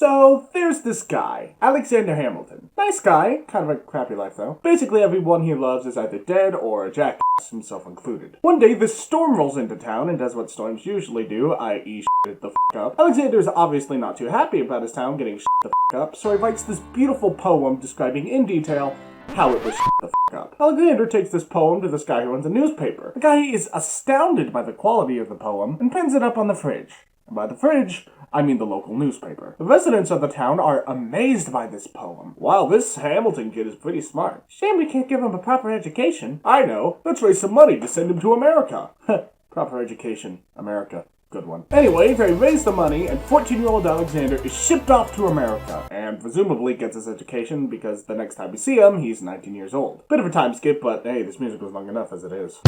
So, there's this guy, Alexander Hamilton. Nice guy, kind of a crappy life though. Basically everyone he loves is either dead or a jackass, himself included. One day, this storm rolls into town and does what storms usually do, i.e. shit the f*** up. Alexander is obviously not too happy about his town getting shit the f*** up, so he writes this beautiful poem describing in detail how it was shit the f*** up. Alexander takes this poem to this guy who runs a newspaper. The guy is astounded by the quality of the poem and pins it up on the fridge. And by the fridge, I mean the local newspaper. The residents of the town are amazed by this poem. Wow, this Hamilton kid is pretty smart. Shame we can't give him a proper education. I know. Let's raise some money to send him to America. Proper education. America. Good one. Anyway, they raise the money, and 14-year-old Alexander is shipped off to America, and presumably gets his education because the next time we see him, he's 19 years old. Bit of a time skip, but hey, this music was long enough as it is.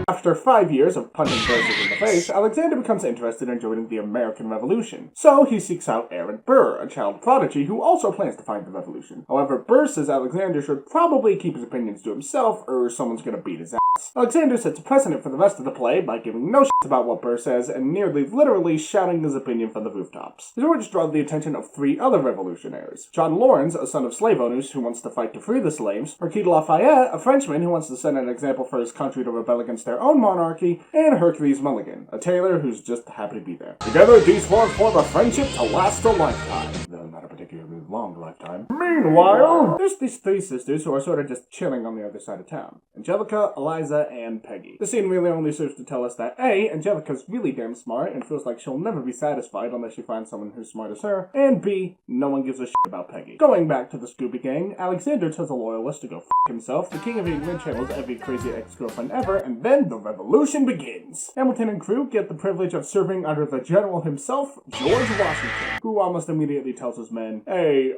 After 5 years of punching verses in the face, Alexander becomes interested in joining the American Revolution. So he seeks out Aaron Burr, a child prodigy who also plans to fight the revolution. However, Burr says Alexander should probably keep his opinions to himself, or someone's gonna beat his ass. Alexander sets a precedent for the rest of the play by giving no shit about what Burr says and nearly literally shouting his opinion from the rooftops. His words draw the attention of 3 other revolutionaries. John Laurens, a son of slave owners who wants to fight to free the slaves, Marquis de Lafayette, a Frenchman who wants to set an example for his country to rebel against their own monarchy, and Hercules Mulligan, a tailor who's just happy to be there. Together, these 4 form a friendship to last a lifetime. Though not a particularly long lifetime. Meanwhile, there's these 3 sisters who are sort of just chilling on the other side of town. Angelica, Eliza, and Peggy. The scene really only serves to tell us that A, Angelica's really damn smart and feels like she'll never be satisfied unless she finds someone who's smart as her, and B, no one gives a shit about Peggy. Going back to the Scooby Gang, Alexander tells a loyalist to go f*** himself, the King of England channels every crazy ex-girlfriend ever, and then the revolution begins. Hamilton and crew get the privilege of serving under the general himself, George Washington, who almost immediately tells his men, hey,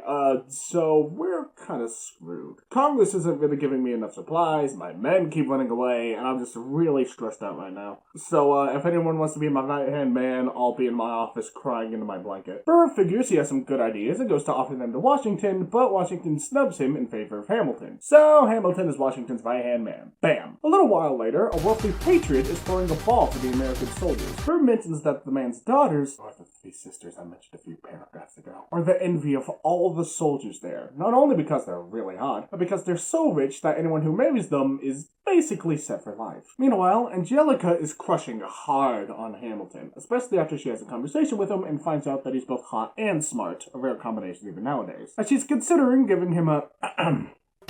so we're kinda screwed. Congress isn't really giving me enough supplies, my men keep running away, and I'm just really stressed out right now. So, if anyone wants to be my right-hand man, I'll be in my office crying into my blanket. Burr figures he has some good ideas and goes to offer them to Washington, but Washington snubs him in favor of Hamilton. So, Hamilton is Washington's right-hand man. Bam! A little while later, a wealthy patriot is throwing a ball for the American soldiers. Burr mentions that the man's daughters, or the 3 sisters I mentioned a few paragraphs ago, are the envy of all the soldiers there. Not only because they're really hot, but because they're so rich that anyone who marries them is basically set for life. Meanwhile, Angelica is crushing hard on Hamilton, especially after she has a conversation with him and finds out that he's both hot and smart, a rare combination even nowadays. As she's considering giving him a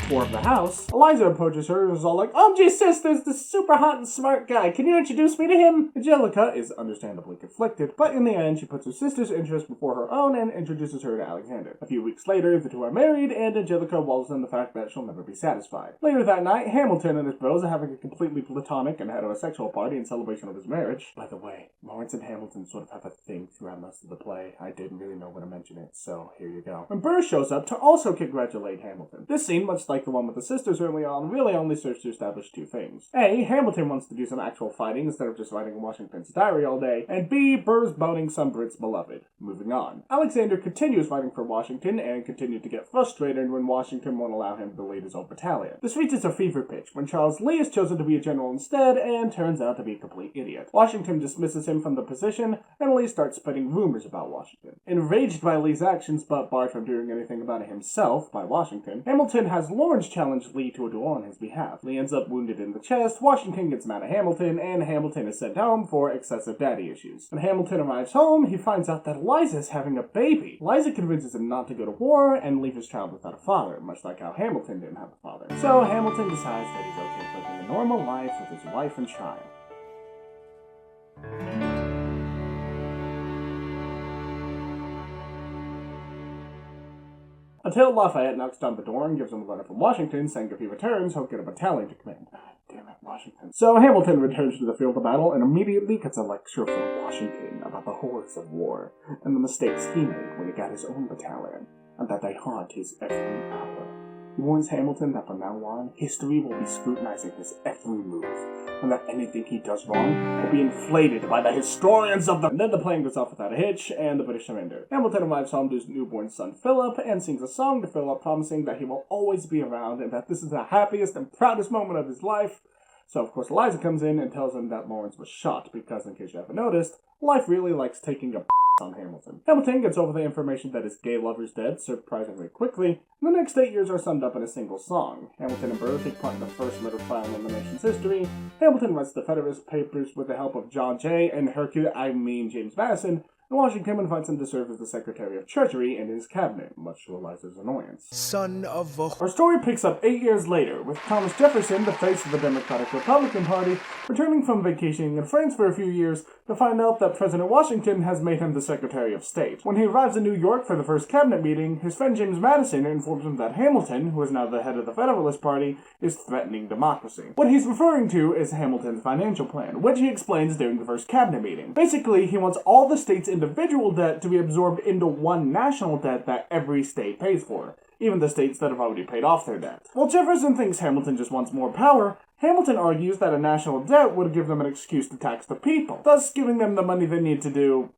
tour of the house, Eliza approaches her and is all like, gee sis, there's this super hot and smart guy, can you introduce me to him? Angelica is understandably conflicted, but in the end she puts her sister's interest before her own and introduces her to Alexander. A few weeks later, the 2 are married, and Angelica wallows in the fact that she'll never be satisfied. Later that night, Hamilton and his bros are having a completely platonic and heterosexual party in celebration of his marriage. By the way, Lawrence and Hamilton sort of have a thing throughout most of the play. I didn't really know when to mention it, so here you go. When Burr shows up to also congratulate Hamilton. This scene, much like the one with the sisters early on, really only serves to establish 2 things. A, Hamilton wants to do some actual fighting instead of just writing Washington's diary all day, and B, Burr's boning some Brit's beloved. Moving on. Alexander continues fighting for Washington and continues to get frustrated when Washington won't allow him to lead his own battalion. This reaches a fever pitch when Charles Lee is chosen to be a general instead and turns out to be a complete idiot. Washington dismisses him from the position, and Lee starts spreading rumors about Washington. Enraged by Lee's actions, but barred from doing anything about it himself by Washington, Hamilton has Lawrence challenge Lee to a duel on his behalf. Lee ends up wounded in the chest, Washington gets mad at Hamilton, and Hamilton is sent home for excessive daddy issues. When Hamilton arrives home, he finds out that Eliza is having a baby. Eliza convinces him not to go to war and leave his child without a father, much like how Hamilton didn't have a father. So Hamilton decides that he's okay living a normal life with his wife and child. Until Lafayette knocks down the door and gives him a letter from Washington saying if he returns, he'll get a battalion to command. Damn it, Washington. So Hamilton returns to the field of battle and immediately gets a lecture from Washington about the horrors of war and the mistakes he made when he got his own battalion, and that they haunt his every hour. He warns Hamilton that from now on, history will be scrutinizing his every move, and that anything he does wrong will be inflated by the historians of the... And then the plane goes off without a hitch, and the British surrender. Hamilton arrives home to his newborn son Philip, and sings a song to Philip promising that he will always be around, and that this is the happiest and proudest moment of his life. So of course Eliza comes in and tells him that Lawrence was shot, because in case you haven't noticed, life really likes taking a on Hamilton. Hamilton gets over the information that his gay lover's dead surprisingly quickly, and the next 8 years are summed up in a single song. Hamilton and Burr take part in the first murder trial in the nation's history. Hamilton writes the Federalist Papers with the help of John Jay and James Madison, and Washington invites him to serve as the Secretary of Treasury in his cabinet, much to Eliza's annoyance. Son of a... Our story picks up 8 years later, with Thomas Jefferson, the face of the Democratic-Republican Party, returning from vacationing in France for a few years to find out that President Washington has made him the Secretary of State. When he arrives in New York for the first cabinet meeting, his friend James Madison informs him that Hamilton, who is now the head of the Federalist Party, is threatening democracy. What he's referring to is Hamilton's financial plan, which he explains during the first cabinet meeting. Basically, he wants all the states' individual debt to be absorbed into one national debt that every state pays for, even the states that have already paid off their debt. While Jefferson thinks Hamilton just wants more power, Hamilton argues that a national debt would give them an excuse to tax the people, thus giving them the money they need to do,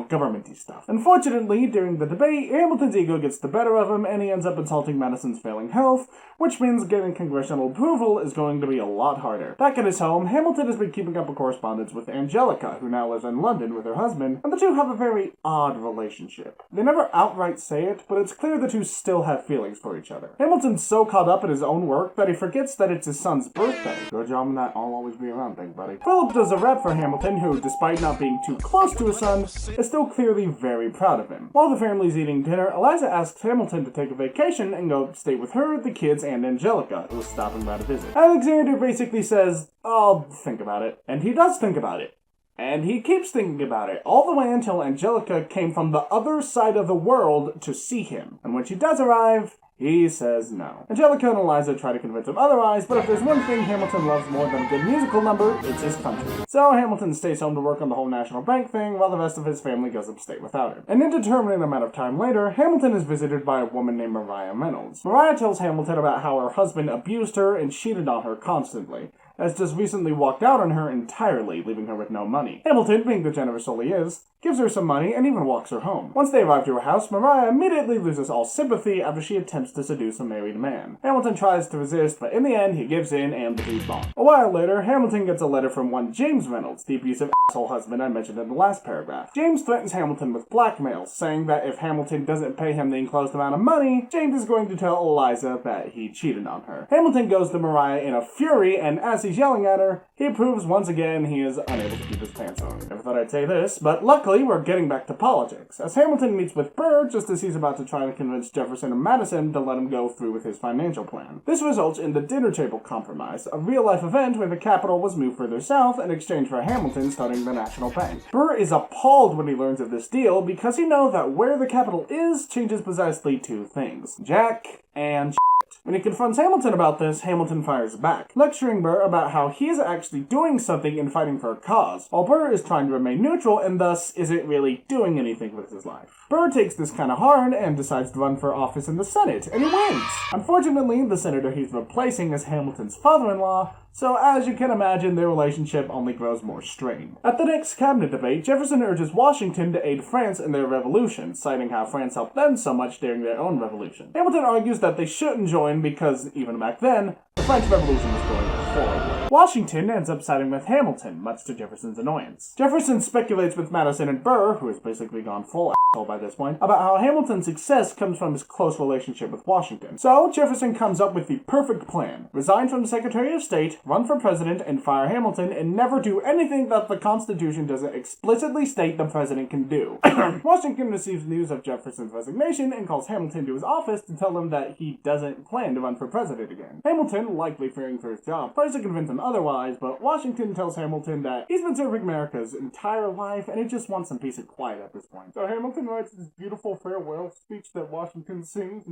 government-y stuff. Unfortunately, during the debate, Hamilton's ego gets the better of him, and he ends up insulting Madison's failing health, which means getting congressional approval is going to be a lot harder. Back at his home, Hamilton has been keeping up a correspondence with Angelica, who now lives in London with her husband, and the two have a very odd relationship. They never outright say it, but it's clear the two still have feelings for each other. Hamilton's so caught up in his own work that he forgets that it's his son's birthday. Good job on that I'll always be around thing, buddy. Philip does a rap for Hamilton, who, despite not being too close to his son, is still clearly very proud of him. While the family's eating dinner, Eliza asks Hamilton to take a vacation and go stay with her, the kids, and Angelica, who's stopping by to visit. Alexander basically says, "I'll think about it." And he does think about it. And he keeps thinking about it, all the way until Angelica came from the other side of the world to see him. And when she does arrive, he says no. Angelica and Eliza try to convince him otherwise, but if there's one thing Hamilton loves more than a good musical number, it's his country. So Hamilton stays home to work on the whole national bank thing, while the rest of his family goes upstate without him. An indeterminate amount of time later, Hamilton is visited by a woman named Maria Reynolds. Maria tells Hamilton about how her husband abused her and cheated on her constantly, has just recently walked out on her entirely, leaving her with no money. Hamilton, being the generous soul he is, gives her some money and even walks her home. Once they arrive to her house, Maria immediately loses all sympathy after she attempts to seduce a married man. Hamilton tries to resist, but in the end, he gives in and the two's bond. A while later, Hamilton gets a letter from one James Reynolds, the abusive asshole husband I mentioned in the last paragraph. James threatens Hamilton with blackmail, saying that if Hamilton doesn't pay him the enclosed amount of money, James is going to tell Eliza that he cheated on her. Hamilton goes to Maria in a fury, and as he's yelling at her, he proves once again he is unable to keep his pants on. Never thought I'd say this, but luckily we're getting back to politics, as Hamilton meets with Burr just as he's about to try to convince Jefferson and Madison to let him go through with his financial plan. This results in the Dinner Table Compromise, a real-life event where the capital was moved further south in exchange for Hamilton starting the national bank. Burr is appalled when he learns of this deal because he knows that where the capital is changes precisely two things: Jack and When he confronts Hamilton about this, Hamilton fires back, lecturing Burr about how he is actually doing something in fighting for a cause, while Burr is trying to remain neutral and thus isn't really doing anything with his life. Burr takes this kinda hard and decides to run for office in the Senate, and he wins! Unfortunately, the senator he's replacing is Hamilton's father-in-law, so as you can imagine, their relationship only grows more strained. At the next cabinet debate, Jefferson urges Washington to aid France in their revolution, citing how France helped them so much during their own revolution. Hamilton argues that they shouldn't join because, even back then, the French Revolution was going horribly. Washington ends up siding with Hamilton, much to Jefferson's annoyance. Jefferson speculates with Madison and Burr, who has basically gone full asshole by this point, about how Hamilton's success comes from his close relationship with Washington. So, Jefferson comes up with the perfect plan: resign from the Secretary of State, run for president, and fire Hamilton, and never do anything that the Constitution doesn't explicitly state the president can do. Washington receives news of Jefferson's resignation and calls Hamilton to his office to tell him that he doesn't plan to run for president again. Hamilton, likely fearing for his job, tries to convince him otherwise, but Washington tells Hamilton that he's been serving America his entire life and he just wants some peace and quiet at this point. So Hamilton writes this beautiful farewell speech that Washington sings.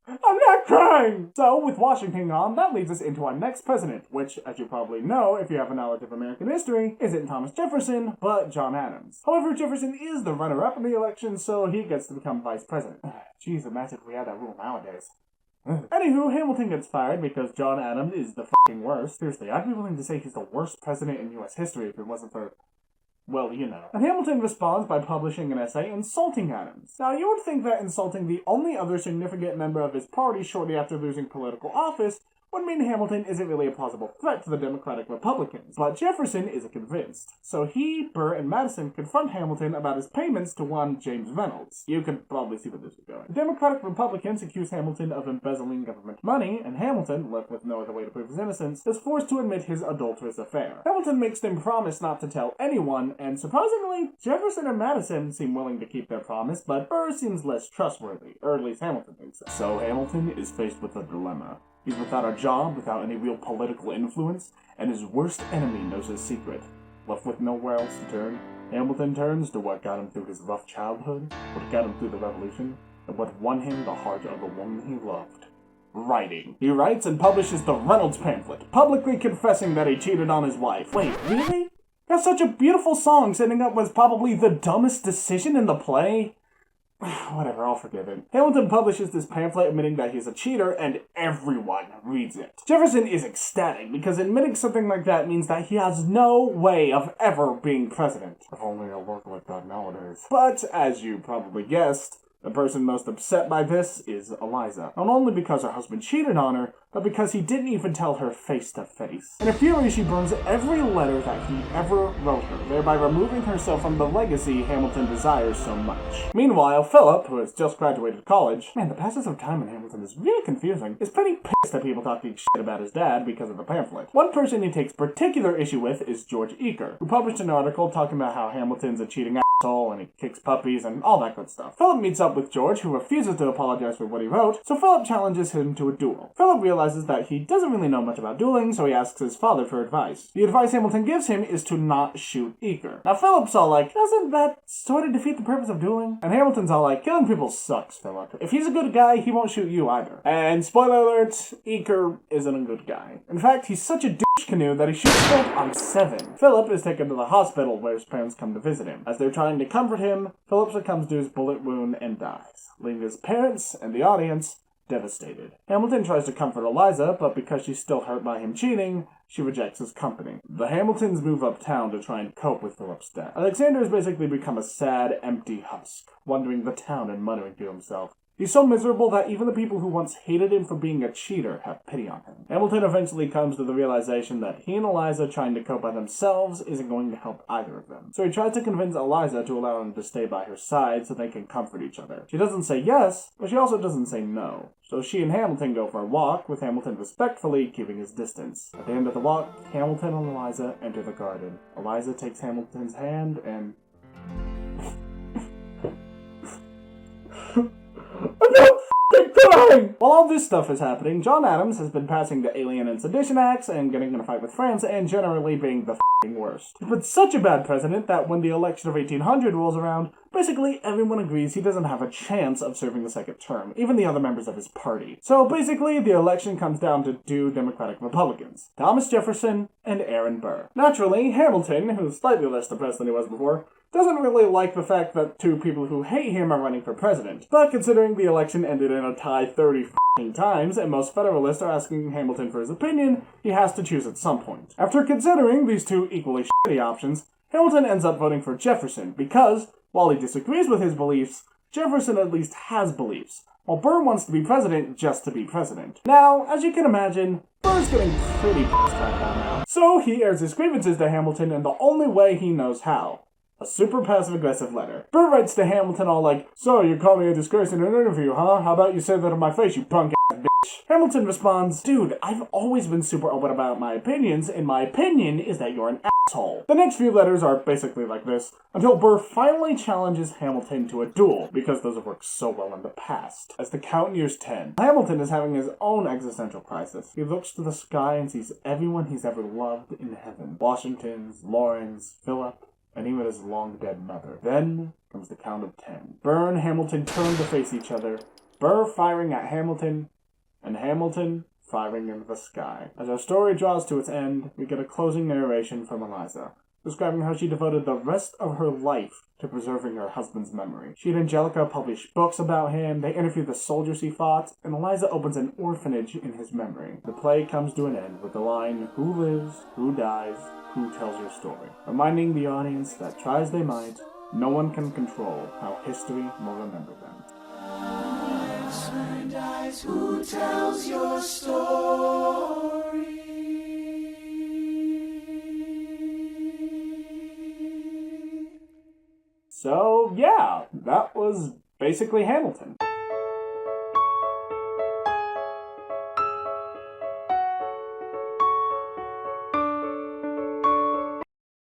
I'm not crying! So, with Washington gone, that leads us into our next president, which, as you probably know, if you have a knowledge of American history, isn't Thomas Jefferson, but John Adams. However, Jefferson is the runner-up in the election, so he gets to become vice president. Jeez, imagine if we had that rule nowadays. Anywho, Hamilton gets fired because John Adams is the f***ing worst. Seriously, I'd be willing to say he's the worst president in U.S. history if it wasn't for... well, you know. And Hamilton responds by publishing an essay insulting Adams. Now, you would think that insulting the only other significant member of his party shortly after losing political office would mean Hamilton isn't really a plausible threat to the Democratic Republicans, but Jefferson isn't convinced. So he, Burr, and Madison confront Hamilton about his payments to one James Reynolds. You can probably see where this is going. The Democratic Republicans accuse Hamilton of embezzling government money, and Hamilton, left with no other way to prove his innocence, is forced to admit his adulterous affair. Hamilton makes them promise not to tell anyone, and surprisingly, Jefferson and Madison seem willing to keep their promise, but Burr seems less trustworthy, or at least Hamilton thinks so. So Hamilton is faced with a dilemma. He's without a job, without any real political influence, and his worst enemy knows his secret. Left with nowhere else to turn, Hamilton turns to what got him through his rough childhood, what got him through the Revolution, and what won him the heart of the woman he loved. Writing. He writes and publishes the Reynolds pamphlet, publicly confessing that he cheated on his wife. Wait, really? That's such a beautiful song, setting up was probably the dumbest decision in the play? Whatever, I'll forgive him. Hamilton publishes this pamphlet admitting that he's a cheater, and everyone reads it. Jefferson is ecstatic, because admitting something like that means that he has no way of ever being president. If only it'll work like that nowadays. But, as you probably guessed, the person most upset by this is Eliza. Not only because her husband cheated on her, but because he didn't even tell her face to face. In a fury, she burns every letter that he ever wrote her, thereby removing herself from the legacy Hamilton desires so much. Meanwhile, Philip, who has just graduated college, man, the passage of time in Hamilton is really confusing, is pretty pissed that people talking shit about his dad because of the pamphlet. One person he takes particular issue with is George Eaker, who published an article talking about how Hamilton's a cheating asshole and he kicks puppies and all that good stuff. Philip meets up with George, who refuses to apologize for what he wrote, so Philip challenges him to a duel. Philip realizes that he doesn't really know much about dueling, so he asks his father for advice. The advice Hamilton gives him is to not shoot Eaker. Now Philip's all like, doesn't that sort of defeat the purpose of dueling? And Hamilton's all like, killing people sucks, Philip. If he's a good guy, he won't shoot you either. And spoiler alert, Eaker isn't a good guy. In fact, he's such a douche canoe that he shoots Philip on 7. Philip is taken to the hospital where his parents come to visit him. As they're trying to comfort him, Philip succumbs to his bullet wound and dies, leaving his parents and the audience devastated. Hamilton tries to comfort Eliza, but because she's still hurt by him cheating, she rejects his company. The Hamiltons move uptown to try and cope with Philip's death. Alexander has basically become a sad, empty husk, wandering the town and muttering to himself. He's so miserable that even the people who once hated him for being a cheater have pity on him. Hamilton eventually comes to the realization that he and Eliza trying to cope by themselves isn't going to help either of them. So he tries to convince Eliza to allow him to stay by her side so they can comfort each other. She doesn't say yes, but she also doesn't say no. So she and Hamilton go for a walk, with Hamilton respectfully keeping his distance. At the end of the walk, Hamilton and Eliza enter the garden. Eliza takes Hamilton's hand and... I'm not f***ing crying! While all this stuff is happening, John Adams has been passing the Alien and Sedition Acts and getting in a fight with France and generally being the f***ing worst. He's been such a bad president that when the election of 1800 rolls around, basically everyone agrees he doesn't have a chance of serving the second term, even the other members of his party. So basically, the election comes down to 2 Democratic Republicans, Thomas Jefferson and Aaron Burr. Naturally, Hamilton, who's slightly less depressed than he was before, doesn't really like the fact that 2 people who hate him are running for president. But considering the election ended in a tie 30 times, and most Federalists are asking Hamilton for his opinion, he has to choose at some point. After considering these 2 equally shitty options, Hamilton ends up voting for Jefferson because, while he disagrees with his beliefs, Jefferson at least has beliefs, while Burr wants to be president just to be president. Now, as you can imagine, Burr's getting pretty pissed right now. So he airs his grievances to Hamilton in the only way he knows how. A super passive-aggressive letter. Burr writes to Hamilton all like, "So, you call me a disgrace in an interview, huh? How about you say that in my face, you punk-ass bitch?" Hamilton responds, "Dude, I've always been super open about my opinions, and my opinion is that you're an asshole." The next few letters are basically like this, until Burr finally challenges Hamilton to a duel, because those have worked so well in the past. As the count nears 10, Hamilton is having his own existential crisis. He looks to the sky and sees everyone he's ever loved in heaven. Washington's, Lauren's, Philip, and even his long-dead mother. Then comes the count of 10. Burr and Hamilton turn to face each other, Burr firing at Hamilton, and Hamilton firing into the sky. As our story draws to its end, we get a closing narration from Eliza, describing how she devoted the rest of her life to preserving her husband's memory. She and Angelica published books about him, they interviewed the soldiers he fought, and Eliza opens an orphanage in his memory. The play comes to an end with the line, "Who lives, who dies, who tells your story?" reminding the audience that try as they might, no one can control how history will remember them. Kind eyes, who tells your story? So, yeah, that was basically Hamilton.